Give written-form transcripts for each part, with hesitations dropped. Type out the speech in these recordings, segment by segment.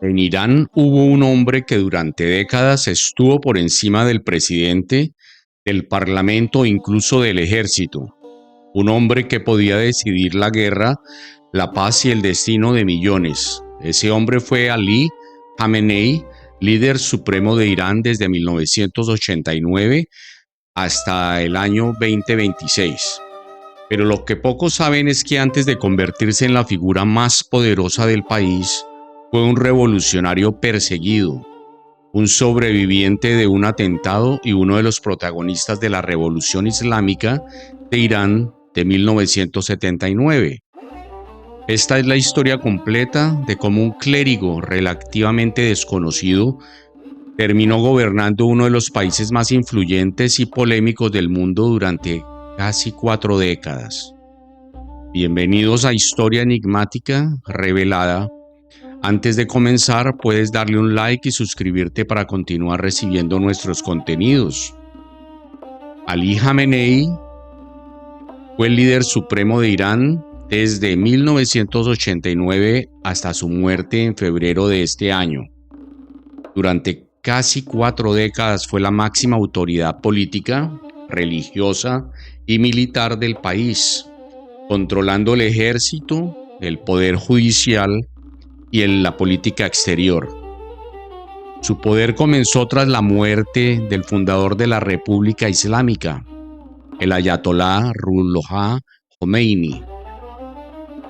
En Irán hubo un hombre que durante décadas estuvo por encima del presidente, del parlamento e incluso del ejército. Un hombre que podía decidir la guerra, la paz y el destino de millones. Ese hombre fue Ali Khamenei, líder supremo de Irán desde 1989 hasta el año 2026. Pero lo que pocos saben es que antes de convertirse en la figura más poderosa del país, fue un revolucionario perseguido, un sobreviviente de un atentado y uno de los protagonistas de la Revolución Islámica de Irán de 1979. Esta es la historia completa de cómo un clérigo relativamente desconocido terminó gobernando uno de los países más influyentes y polémicos del mundo durante casi 4 décadas. Bienvenidos a Historia Enigmática Revelada. Antes de comenzar, puedes darle un like y suscribirte para continuar recibiendo nuestros contenidos. Ali Khamenei fue el líder supremo de Irán desde 1989 hasta su muerte en febrero de este año. Durante casi 4 décadas fue la máxima autoridad política, religiosa y militar del país, controlando el ejército, el poder judicial y en la política exterior. Su poder comenzó tras la muerte del fundador de la República Islámica, el ayatolá Ruhollah Khomeini.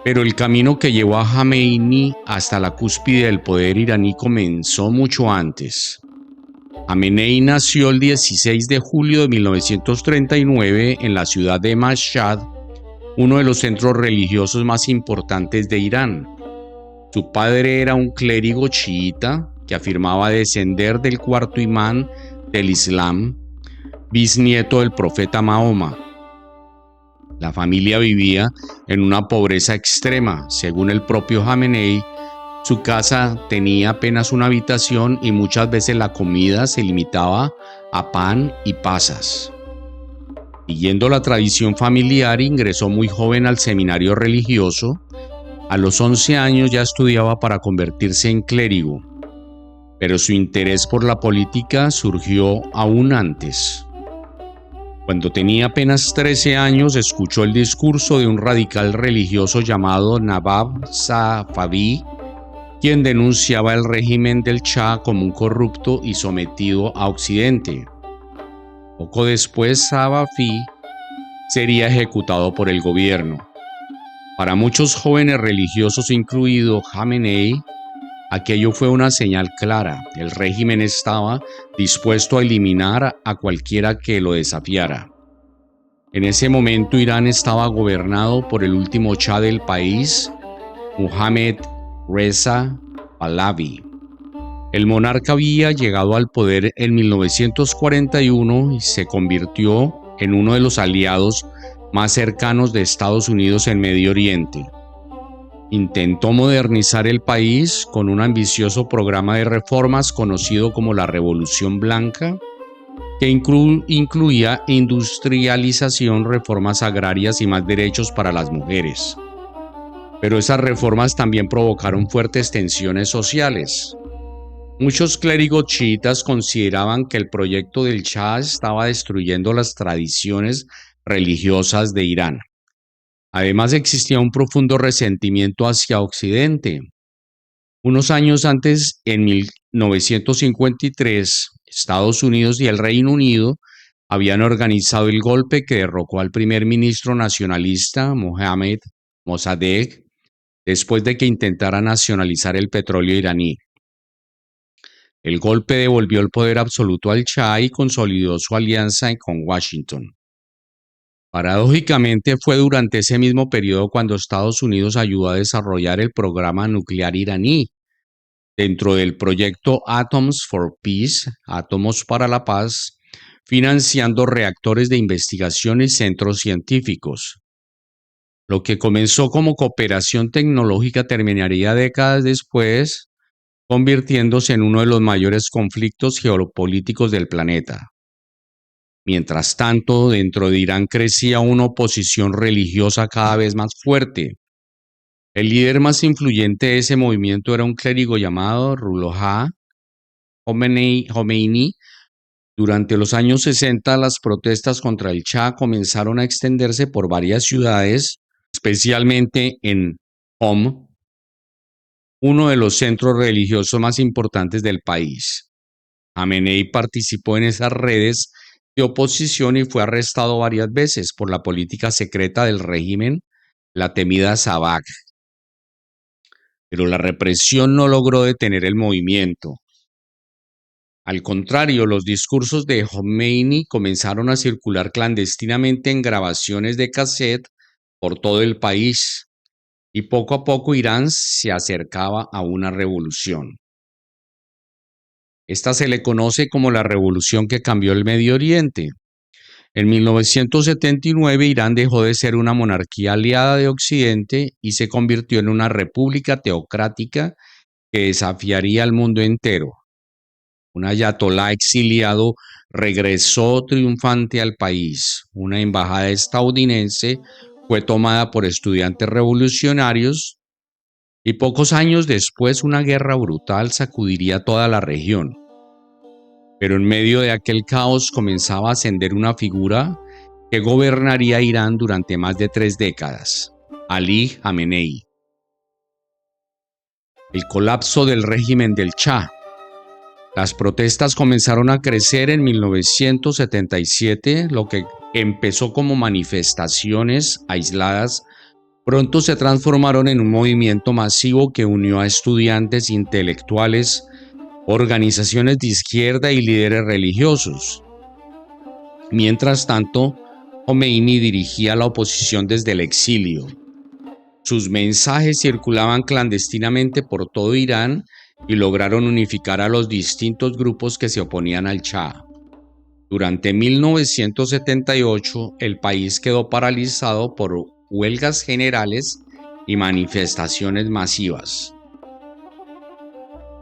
Pero el camino que llevó a Khomeini hasta la cúspide del poder iraní comenzó mucho antes. Khamenei nació el 16 de julio de 1939 en la ciudad de Mashhad, uno de los centros religiosos más importantes de Irán. Su padre era un clérigo chiita que afirmaba descender del cuarto imán del Islam, bisnieto del profeta Mahoma. La familia vivía en una pobreza extrema. Según el propio Khamenei, su casa tenía apenas una habitación y muchas veces la comida se limitaba a pan y pasas. Siguiendo la tradición familiar, ingresó muy joven al seminario religioso. A los 11 años ya estudiaba para convertirse en clérigo, pero su interés por la política surgió aún antes. Cuando tenía apenas 13 años, escuchó el discurso de un radical religioso llamado Nabab Safavi, quien denunciaba el régimen del Shah como un corrupto y sometido a Occidente. Poco después, Safavi sería ejecutado por el gobierno. Para muchos jóvenes religiosos, incluido Khamenei, aquello fue una señal clara. El régimen estaba dispuesto a eliminar a cualquiera que lo desafiara. En ese momento, Irán estaba gobernado por el último Shah del país, Mohammad Reza Pahlavi. El monarca había llegado al poder en 1941 y se convirtió en uno de los aliados más cercanos de Estados Unidos en Medio Oriente. Intentó modernizar el país con un ambicioso programa de reformas conocido como la Revolución Blanca, que incluía industrialización, reformas agrarias y más derechos para las mujeres. Pero esas reformas también provocaron fuertes tensiones sociales. Muchos clérigos chiitas consideraban que el proyecto del Shah estaba destruyendo las tradiciones religiosas de Irán. Además, existía un profundo resentimiento hacia Occidente. Unos años antes, en 1953, Estados Unidos y el Reino Unido habían organizado el golpe que derrocó al primer ministro nacionalista Mohammad Mossadegh después de que intentara nacionalizar el petróleo iraní. El golpe devolvió el poder absoluto al Shah y consolidó su alianza con Washington. Paradójicamente, fue durante ese mismo periodo cuando Estados Unidos ayudó a desarrollar el programa nuclear iraní, dentro del proyecto Atoms for Peace, Átomos para la Paz, financiando reactores de investigación y centros científicos. Lo que comenzó como cooperación tecnológica terminaría décadas después, convirtiéndose en uno de los mayores conflictos geopolíticos del planeta. Mientras tanto, dentro de Irán crecía una oposición religiosa cada vez más fuerte. El líder más influyente de ese movimiento era un clérigo llamado Ruhollah Khomeini. Durante los años 60, las protestas contra el Shah comenzaron a extenderse por varias ciudades, especialmente en Qom, uno de los centros religiosos más importantes del país. Khamenei participó en esas redes de oposición y fue arrestado varias veces por la política secreta del régimen, la temida Savak. Pero la represión no logró detener el movimiento. Al contrario, los discursos de Khomeini comenzaron a circular clandestinamente en grabaciones de cassette por todo el país, y poco a poco Irán se acercaba a una revolución. Esta se le conoce como la revolución que cambió el Medio Oriente. En 1979, Irán dejó de ser una monarquía aliada de Occidente y se convirtió en una república teocrática que desafiaría al mundo entero. Un ayatolá exiliado regresó triunfante al país. Una embajada estadounidense fue tomada por estudiantes revolucionarios y pocos años después una guerra brutal sacudiría toda la región. Pero en medio de aquel caos comenzaba a ascender una figura que gobernaría Irán durante más de 3 décadas: Ali Khamenei. El colapso del régimen del Shah. Las protestas comenzaron a crecer en 1977, lo que empezó como manifestaciones aisladas, pronto se transformaron en un movimiento masivo que unió a estudiantes, intelectuales, organizaciones de izquierda y líderes religiosos. Mientras tanto, Khomeini dirigía la oposición desde el exilio. Sus mensajes circulaban clandestinamente por todo Irán y lograron unificar a los distintos grupos que se oponían al Shah. Durante 1978, el país quedó paralizado por huelgas generales y manifestaciones masivas.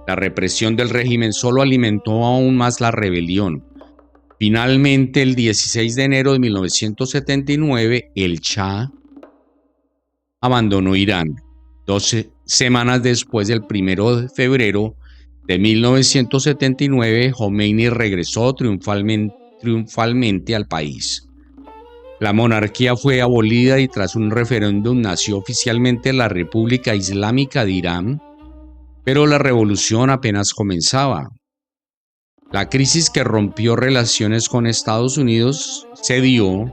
La represión del régimen solo alimentó aún más la rebelión. Finalmente, el 16 de enero de 1979, el Shah abandonó Irán. 12 semanas después del 1 de febrero de 1979, Khomeini regresó triunfalmente al país. La monarquía fue abolida y tras un referéndum nació oficialmente la República Islámica de Irán, pero la revolución apenas comenzaba. La crisis que rompió relaciones con Estados Unidos se dio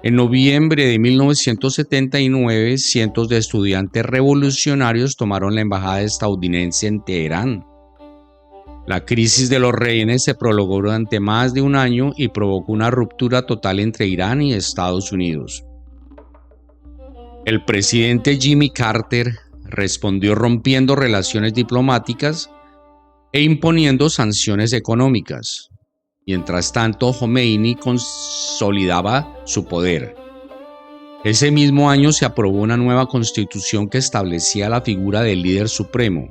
en noviembre de 1979. Cientos de estudiantes revolucionarios tomaron la embajada estadounidense en Teherán. La crisis de los rehenes se prolongó durante más de un año y provocó una ruptura total entre Irán y Estados Unidos. El presidente Jimmy Carter respondió rompiendo relaciones diplomáticas e imponiendo sanciones económicas. Mientras tanto, Khomeini consolidaba su poder. Ese mismo año se aprobó una nueva constitución que establecía la figura del líder supremo,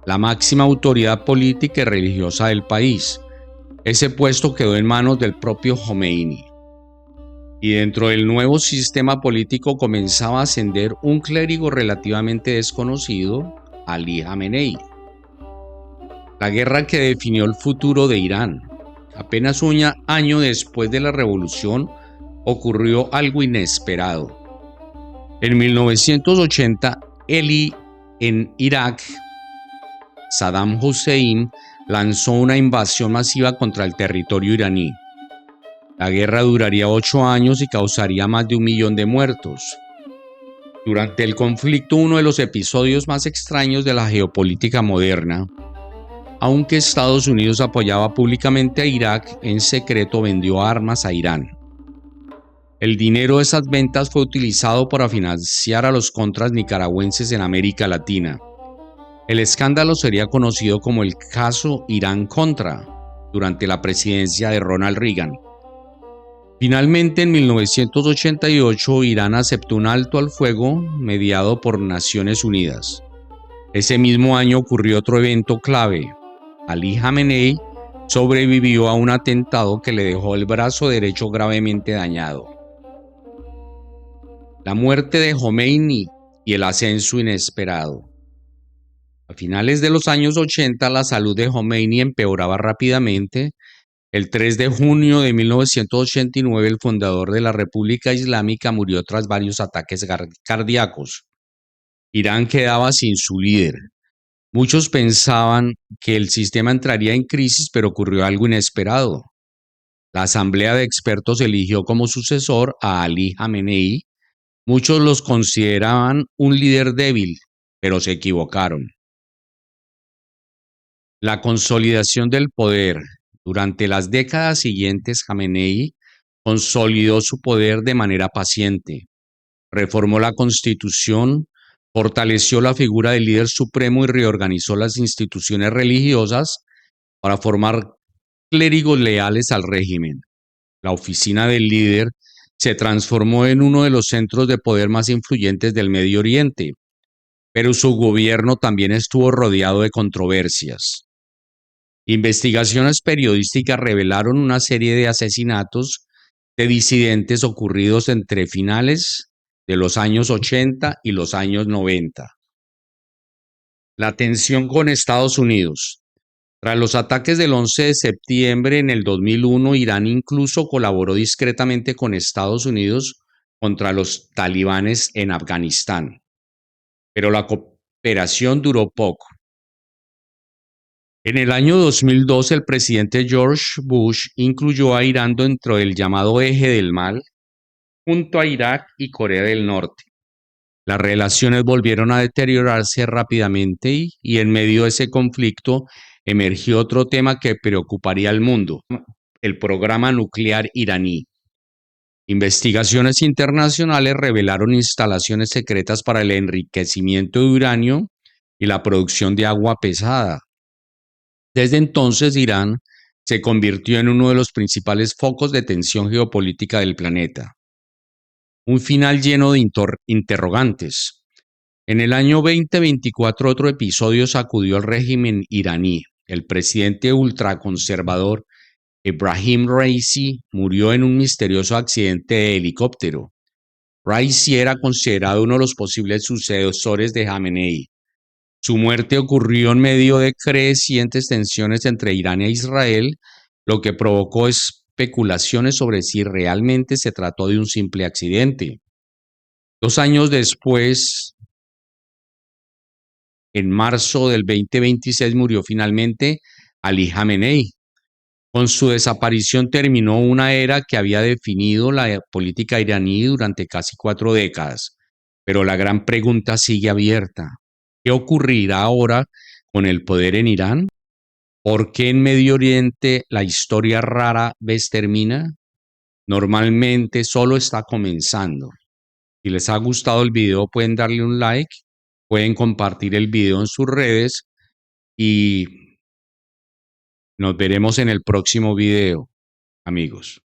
la máxima autoridad política y religiosa del país. Ese puesto quedó en manos del propio Khomeini. Y dentro del nuevo sistema político comenzaba a ascender un clérigo relativamente desconocido, Ali Khamenei. La guerra que definió el futuro de Irán. Apenas un año después de la revolución, ocurrió algo inesperado. En 1980, en Irak, Saddam Hussein lanzó una invasión masiva contra el territorio iraní. La guerra duraría 8 años y causaría más de 1 millón de muertos. Durante el conflicto, uno de los episodios más extraños de la geopolítica moderna, aunque Estados Unidos apoyaba públicamente a Irak, en secreto vendió armas a Irán. El dinero de esas ventas fue utilizado para financiar a los contras nicaragüenses en América Latina. El escándalo sería conocido como el caso Irán-Contra durante la presidencia de Ronald Reagan. Finalmente, en 1988, Irán aceptó un alto al fuego mediado por Naciones Unidas. Ese mismo año ocurrió otro evento clave. Ali Khamenei sobrevivió a un atentado que le dejó el brazo derecho gravemente dañado. La muerte de Khomeini y el ascenso inesperado. A finales de los años 80, la salud de Jomeini empeoraba rápidamente. El 3 de junio de 1989, el fundador de la República Islámica murió tras varios ataques cardíacos. Irán quedaba sin su líder. Muchos pensaban que el sistema entraría en crisis, pero ocurrió algo inesperado. La asamblea de expertos eligió como sucesor a Ali Khamenei. Muchos los consideraban un líder débil, pero se equivocaron. La consolidación del poder. Durante las décadas siguientes, Khamenei consolidó su poder de manera paciente. Reformó la constitución, fortaleció la figura del líder supremo y reorganizó las instituciones religiosas para formar clérigos leales al régimen. La oficina del líder se transformó en uno de los centros de poder más influyentes del Medio Oriente, pero su gobierno también estuvo rodeado de controversias. Investigaciones periodísticas revelaron una serie de asesinatos de disidentes ocurridos entre finales de los años 80 y los años 90. La tensión con Estados Unidos. Tras los ataques del 11 de septiembre en el 2001, Irán incluso colaboró discretamente con Estados Unidos contra los talibanes en Afganistán. Pero la cooperación duró poco. En el año 2002, el presidente George Bush incluyó a Irán dentro del llamado Eje del Mal, junto a Irak y Corea del Norte. Las relaciones volvieron a deteriorarse rápidamente y en medio de ese conflicto emergió otro tema que preocuparía al mundo: el programa nuclear iraní. Investigaciones internacionales revelaron instalaciones secretas para el enriquecimiento de uranio y la producción de agua pesada. Desde entonces, Irán se convirtió en uno de los principales focos de tensión geopolítica del planeta. Un final lleno de interrogantes. En el año 2024, otro episodio sacudió al régimen iraní. El presidente ultraconservador Ebrahim Raisi murió en un misterioso accidente de helicóptero. Raisi era considerado uno de los posibles sucesores de Khamenei. Su muerte ocurrió en medio de crecientes tensiones entre Irán e Israel, lo que provocó especulaciones sobre si realmente se trató de un simple accidente. 2 años después, en marzo del 2026, murió finalmente Ali Khamenei. Con su desaparición terminó una era que había definido la política iraní durante casi 4 décadas. Pero la gran pregunta sigue abierta. ¿Qué ocurrirá ahora con el poder en Irán? ¿Por qué en Medio Oriente la historia rara vez termina? Normalmente solo está comenzando. Si les ha gustado el video, pueden darle un like, pueden compartir el video en sus redes y nos veremos en el próximo video, amigos.